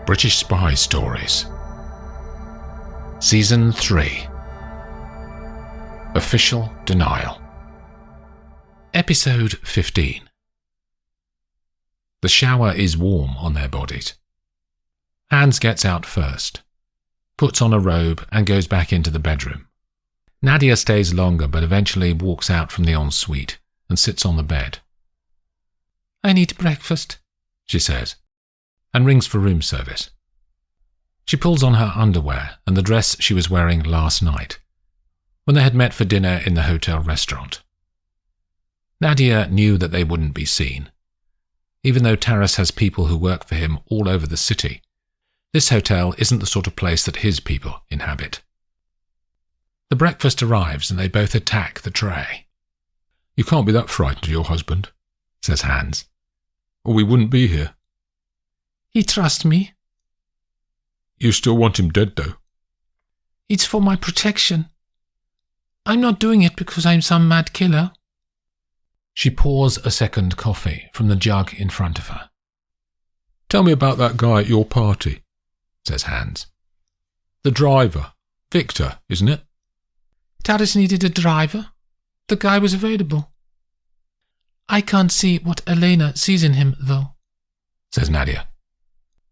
British Spy Stories. Season 3. Official Denial. Episode 15. The shower is warm on their bodies. Hans gets out first, puts on a robe and goes back into the bedroom. Nadya stays longer but eventually walks out from the ensuite and sits on the bed. "I need breakfast," she says, and rings for room service. She pulls on her underwear and the dress she was wearing last night, when they had met for dinner in the hotel restaurant. Nadya knew that they wouldn't be seen. Even though Taras has people who work for him all over the city, this hotel isn't the sort of place that his people inhabit. The breakfast arrives and they both attack the tray. "You can't be that frightened of your husband," says Hans, "or we wouldn't be here." "He trusts me." "You still want him dead, though." "It's for my protection. I'm not doing it because I'm some mad killer." She pours a second coffee from the jug in front of her. "Tell me about that guy at your party," says Hans. "The driver. Victor, isn't it?" Taras needed a driver. The guy was available. "I can't see what Elena sees in him, though," says Nadya.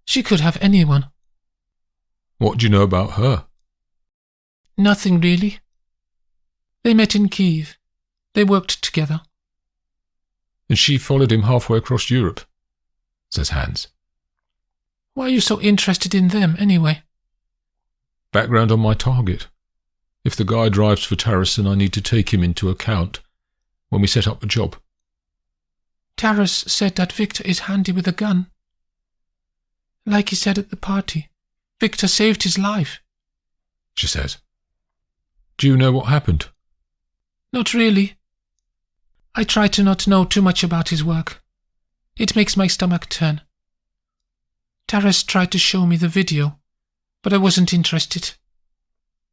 "She could have anyone." "What do you know about her?" "Nothing, really. They met in Kiev. They worked together." "And she followed him halfway across Europe," says Hans. "Why are you so interested in them, anyway?" "Background on my target. If the guy drives for Taras, then I need to take him into account when we set up the job." "Taras said that Victor is handy with a gun. Like he said at the party, Victor saved his life," she says. "Do you know what happened?" "Not really. I try to not know too much about his work. It makes my stomach turn. Taras tried to show me the video, but I wasn't interested."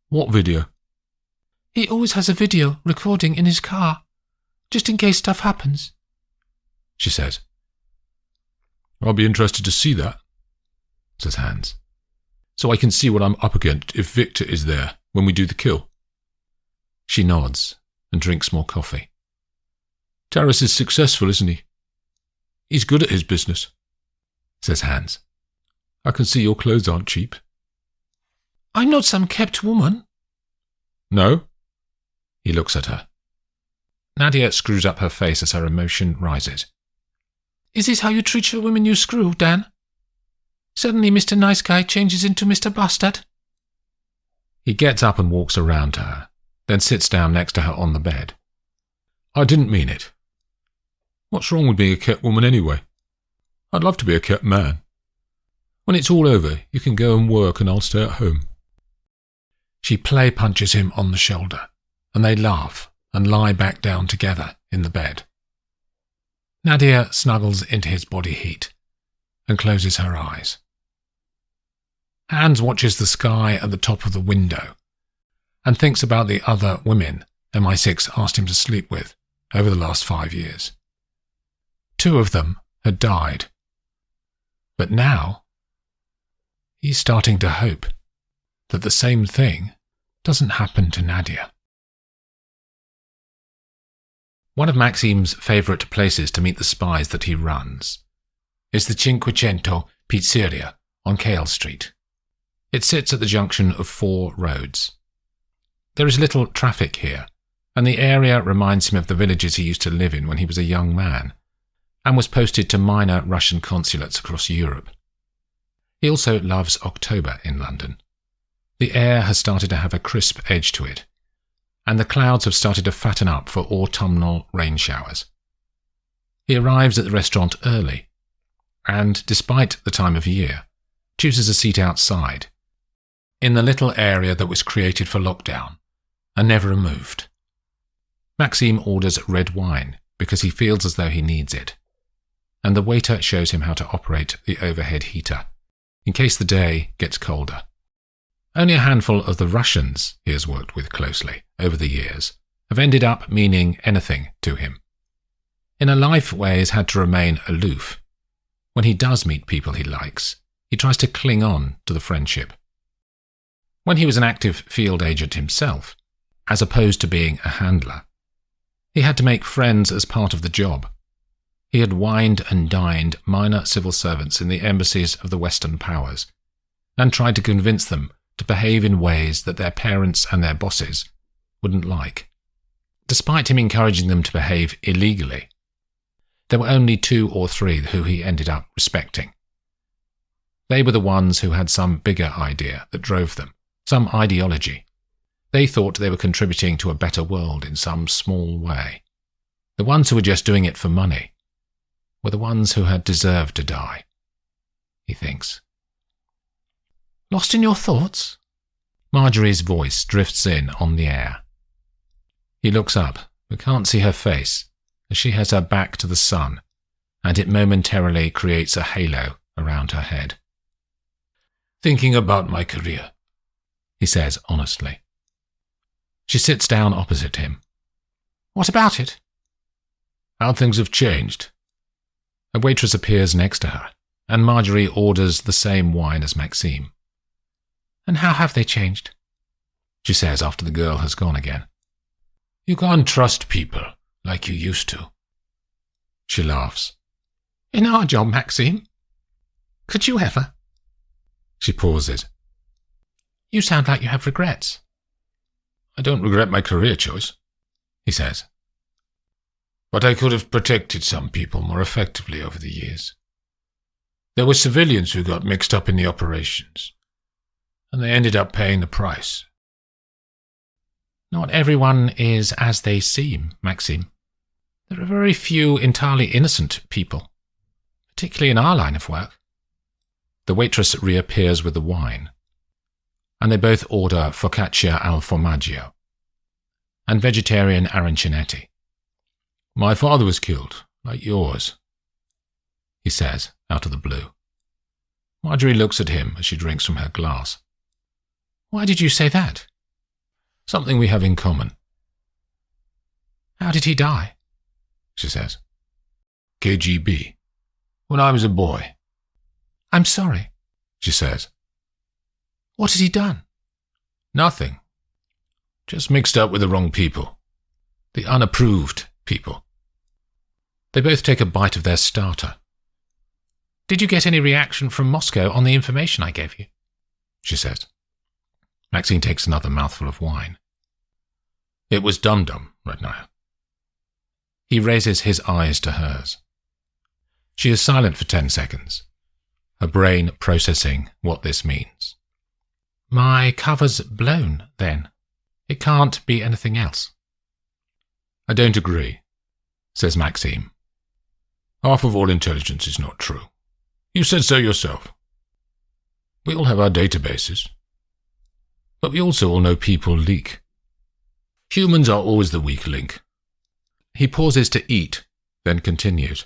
"What video?" "He always has a video recording in his car, just in case stuff happens," she says. "I'll be interested to see that," says Hans, "so I can see what I'm up against if Victor is there when we do the kill." She nods and drinks more coffee. "Taras is successful, isn't he? He's good at his business," says Hans. "I can see your clothes aren't cheap." "I'm not some kept woman." "No?" He looks at her. Nadya screws up her face as her emotion rises. "Is this how you treat your women you screw, Dan? Suddenly Mr. Nice Guy changes into Mr. Bastard?" He gets up and walks around to her, then sits down next to her on the bed. "I didn't mean it. What's wrong with being a kept woman anyway? I'd love to be a kept man. When it's all over, you can go and work and I'll stay at home." She play punches him on the shoulder, and they laugh and lie back down together in the bed. Nadya snuggles into his body heat and closes her eyes. Hans watches the sky at the top of the window and thinks about the other women MI6 asked him to sleep with over the last 5 years. 2 of them had died. But now, he's starting to hope that the same thing doesn't happen to Nadya. One of Maxim's favourite places to meet the spies that he runs is the Cinquecento Pizzeria on Cale Street. It sits at the junction of 4 roads. There is little traffic here, and the area reminds him of the villages he used to live in when he was a young man, and was posted to minor Russian consulates across Europe. He also loves October in London. The air has started to have a crisp edge to it, and the clouds have started to fatten up for autumnal rain showers. He arrives at the restaurant early, and, despite the time of year, chooses a seat outside, in the little area that was created for lockdown, and never moved. Maxim orders red wine because he feels as though he needs it, and the waiter shows him how to operate the overhead heater, in case the day gets colder. Only a handful of the Russians he has worked with closely over the years have ended up meaning anything to him. In a life where he has had to remain aloof, when he does meet people he likes, he tries to cling on to the friendship. When he was an active field agent himself, as opposed to being a handler, he had to make friends as part of the job. He had wined and dined minor civil servants in the embassies of the Western powers, and tried to convince them to behave in ways that their parents and their bosses wouldn't like. Despite him encouraging them to behave illegally, there were only 2 or 3 who he ended up respecting. They were the ones who had some bigger idea that drove them, some ideology. They thought they were contributing to a better world in some small way. The ones who were just doing it for money were the ones who had deserved to die, he thinks. Lost in your thoughts? Marjorie's voice drifts in on the air. He looks up, but can't see her face, as she has her back to the sun, and it momentarily creates a halo around her head. Thinking about my career, he says honestly. She sits down opposite him. What about it? How things have changed. A waitress appears next to her, and Marjorie orders the same wine as Maxime. And how have they changed? She says after the girl has gone again. You can't trust people like you used to. She laughs. In our job, Maxime? Could you ever? She pauses. You sound like you have regrets. I don't regret my career choice, he says. But I could have protected some people more effectively over the years. There were civilians who got mixed up in the operations, and they ended up paying the price. Not everyone is as they seem, Maxime. There are very few entirely innocent people, particularly in our line of work. The waitress reappears with the wine, and they both order focaccia al formaggio and vegetarian arancinetti. My father was killed, like yours, he says, out of the blue. Marjorie looks at him as she drinks from her glass. Why did you say that? Something we have in common. How did he die? She says. KGB. When I was a boy. I'm sorry, she says. What had he done? Nothing. Just mixed up with the wrong people. The unapproved people. They both take a bite of their starter. Did you get any reaction from Moscow on the information I gave you? She says. Maxine takes another mouthful of wine. It was dum-dum, Nadya. He raises his eyes to hers. She is silent for 10 seconds, her brain processing what this means. My cover's blown, then. It can't be anything else. I don't agree, says Maxime. Half of all intelligence is not true. You said so yourself. We all have our databases. But we also all know people leak. Humans are always the weak link. He pauses to eat, then continues.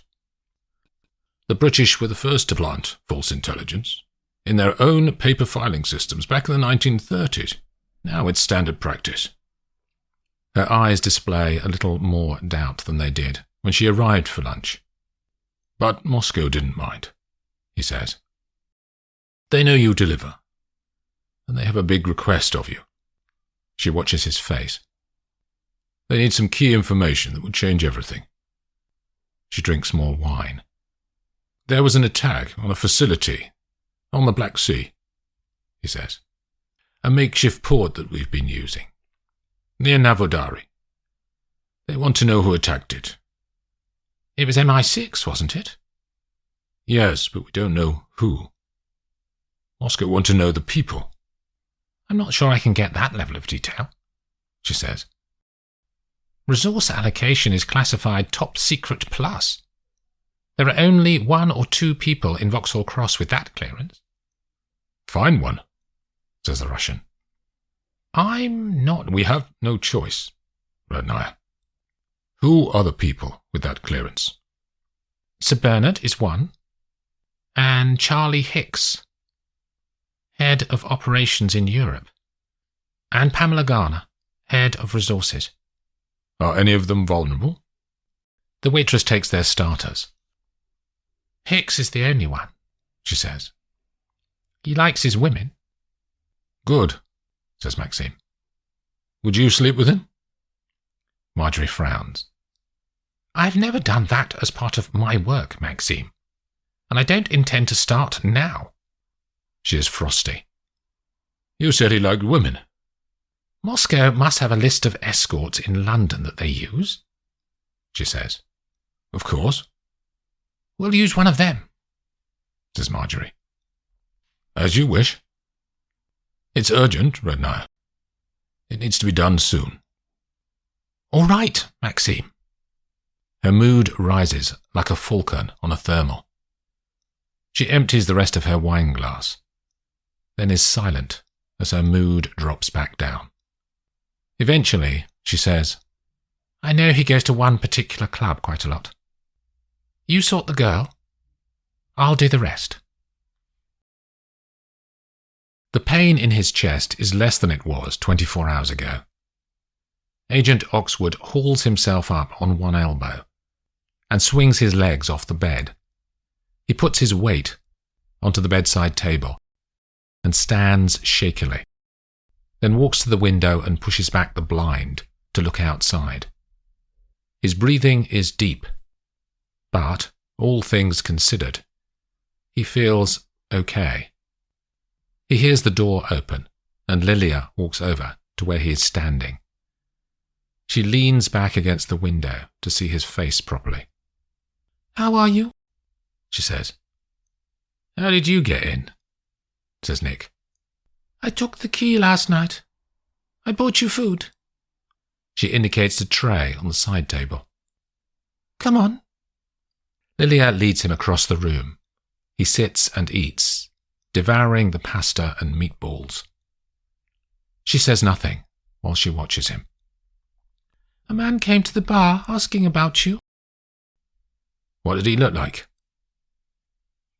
The British were the first to plant false intelligence in their own paper filing systems back in the 1930s. Now it's standard practice. Her eyes display a little more doubt than they did when she arrived for lunch. But Moscow didn't mind, he says. They know you deliver, and they have a big request of you. She watches his face. They need some key information that would change everything. She drinks more wine. There was an attack on a facility on the Black Sea, he says. A makeshift port that we've been using, near Navodari. They want to know who attacked it. It was MI6, wasn't it? Yes, but we don't know who. Moscow want to know the people. I'm not sure I can get that level of detail, she says. Resource allocation is classified top secret plus. There are only 1 or 2 people in Vauxhall Cross with that clearance. Find one, says the Russian. I'm not. We have no choice, Nadya. Who are the people with that clearance? Sir Bernard is one, and Charlie Hicks, head of operations in Europe, and Pamela Garner, head of resources. Are any of them vulnerable? The waitress takes their starters. Hicks is the only one, she says. He likes his women. Good, says Maxime. Would you sleep with him? Marjorie frowns. I've never done that as part of my work, Maxime, and I don't intend to start now. She is frosty. You said he liked women. Moscow must have a list of escorts in London that they use, she says. Of course. We'll use one of them, says Marjorie. As you wish. It's urgent, Rednaya. It needs to be done soon. All right, Maxime. Her mood rises like a falcon on a thermal. She empties the rest of her wine glass, then is silent as her mood drops back down. Eventually, she says, I know he goes to one particular club quite a lot. You sort the girl. I'll do the rest. The pain in his chest is less than it was 24 hours ago. Agent Oxwood hauls himself up on one elbow and swings his legs off the bed. He puts his weight onto the bedside table and stands shakily, then walks to the window and pushes back the blind to look outside. His breathing is deep, but, all things considered, he feels okay. He hears the door open, and Lilia walks over to where he is standing. She leans back against the window to see his face properly. How are you? She says. How did you get in? Says Nick. I took the key last night. I bought you food. She indicates a tray on the side table. Come on. Lilia leads him across the room. He sits and eats, devouring the pasta and meatballs. She says nothing while she watches him. A man came to the bar asking about you. What did he look like?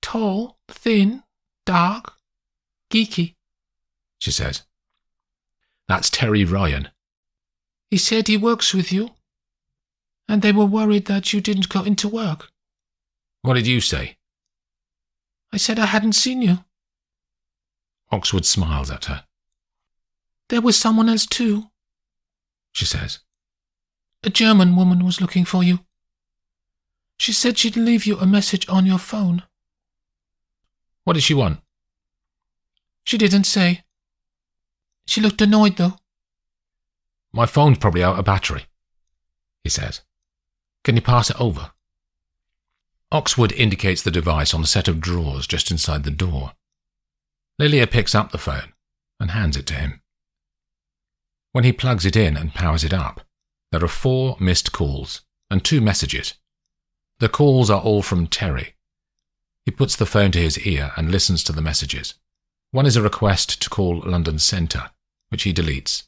Tall, thin, dark, geeky, she says. That's Terry Ryan. He said he works with you, and they were worried that you didn't go into work. What did you say? I said I hadn't seen you. Oxwood smiles at her. There was someone else too, she says. A German woman was looking for you. She said she'd leave you a message on your phone. What did she want? She didn't say. She looked annoyed, though. My phone's probably out of battery, he says. Can you pass it over? Oxwood indicates the device on the set of drawers just inside the door. Lilia picks up the phone and hands it to him. When he plugs it in and powers it up, there are 4 missed calls and 2 messages. The calls are all from Terry. He puts the phone to his ear and listens to the messages. One is a request to call London Centre, which he deletes.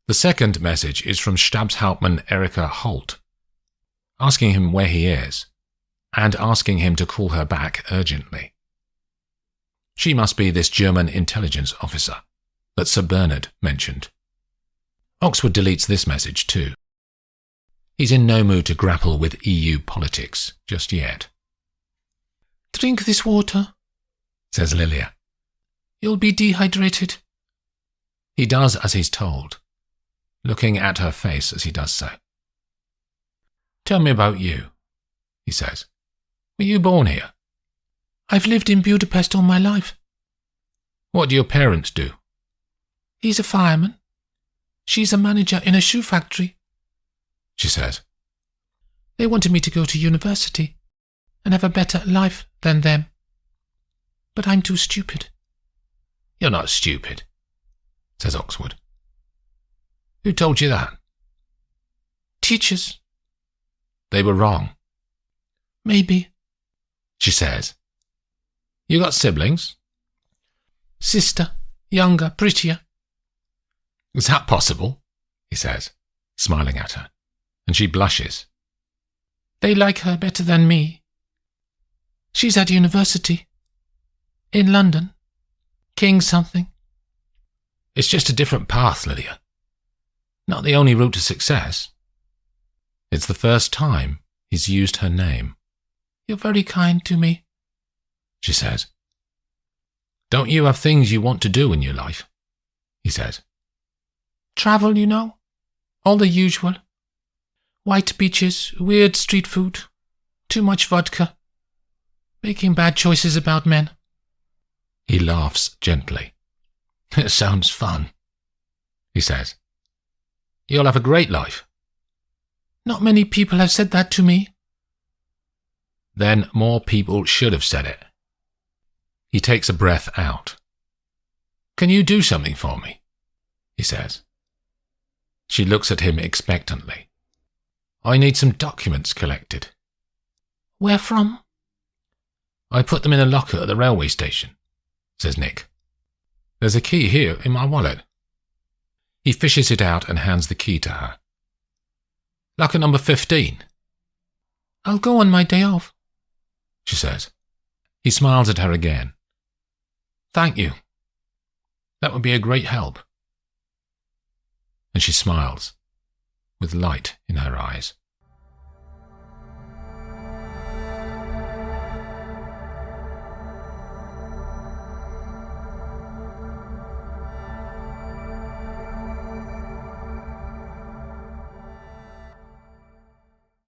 The second message is from Stabshauptmann Erika Holt, asking him where he is, and asking him to call her back urgently. She must be this German intelligence officer that Sir Bernard mentioned. Oxwood deletes this message too. He's in no mood to grapple with EU politics just yet. Drink this water, says Lilia. You'll be dehydrated. He does as he's told, looking at her face as he does so. Tell me about you, he says. Were you born here? I've lived in Budapest all my life. What do your parents do? He's a fireman. She's a manager in a shoe factory, she says. They wanted me to go to university and have a better life than them. But I'm too stupid. You're not stupid, says Oxwood. Who told you that? Teachers. They were wrong. Maybe, she says. You got siblings? Sister, younger, prettier. Is that possible? He says, smiling at her, and she blushes. They like her better than me. She's at university. In London. King something. It's just a different path, Lilia. Not the only route to success. It's the first time he's used her name. You're very kind to me, she says. Don't you have things you want to do in your life? He says. Travel, you know. All the usual. White beaches, weird street food, too much vodka, making bad choices about men. He laughs gently. It sounds fun, he says. You'll have a great life. Not many people have said that to me. Then more people should have said it. He takes a breath out. Can you do something for me? He says. She looks at him expectantly. I need some documents collected. Where from? I put them in a locker at the railway station, says Nick. There's a key here in my wallet. He fishes it out and hands the key to her. Locker number 15. I'll go on my day off, she says. He smiles at her again. Thank you. That would be a great help. And she smiles, with light in her eyes.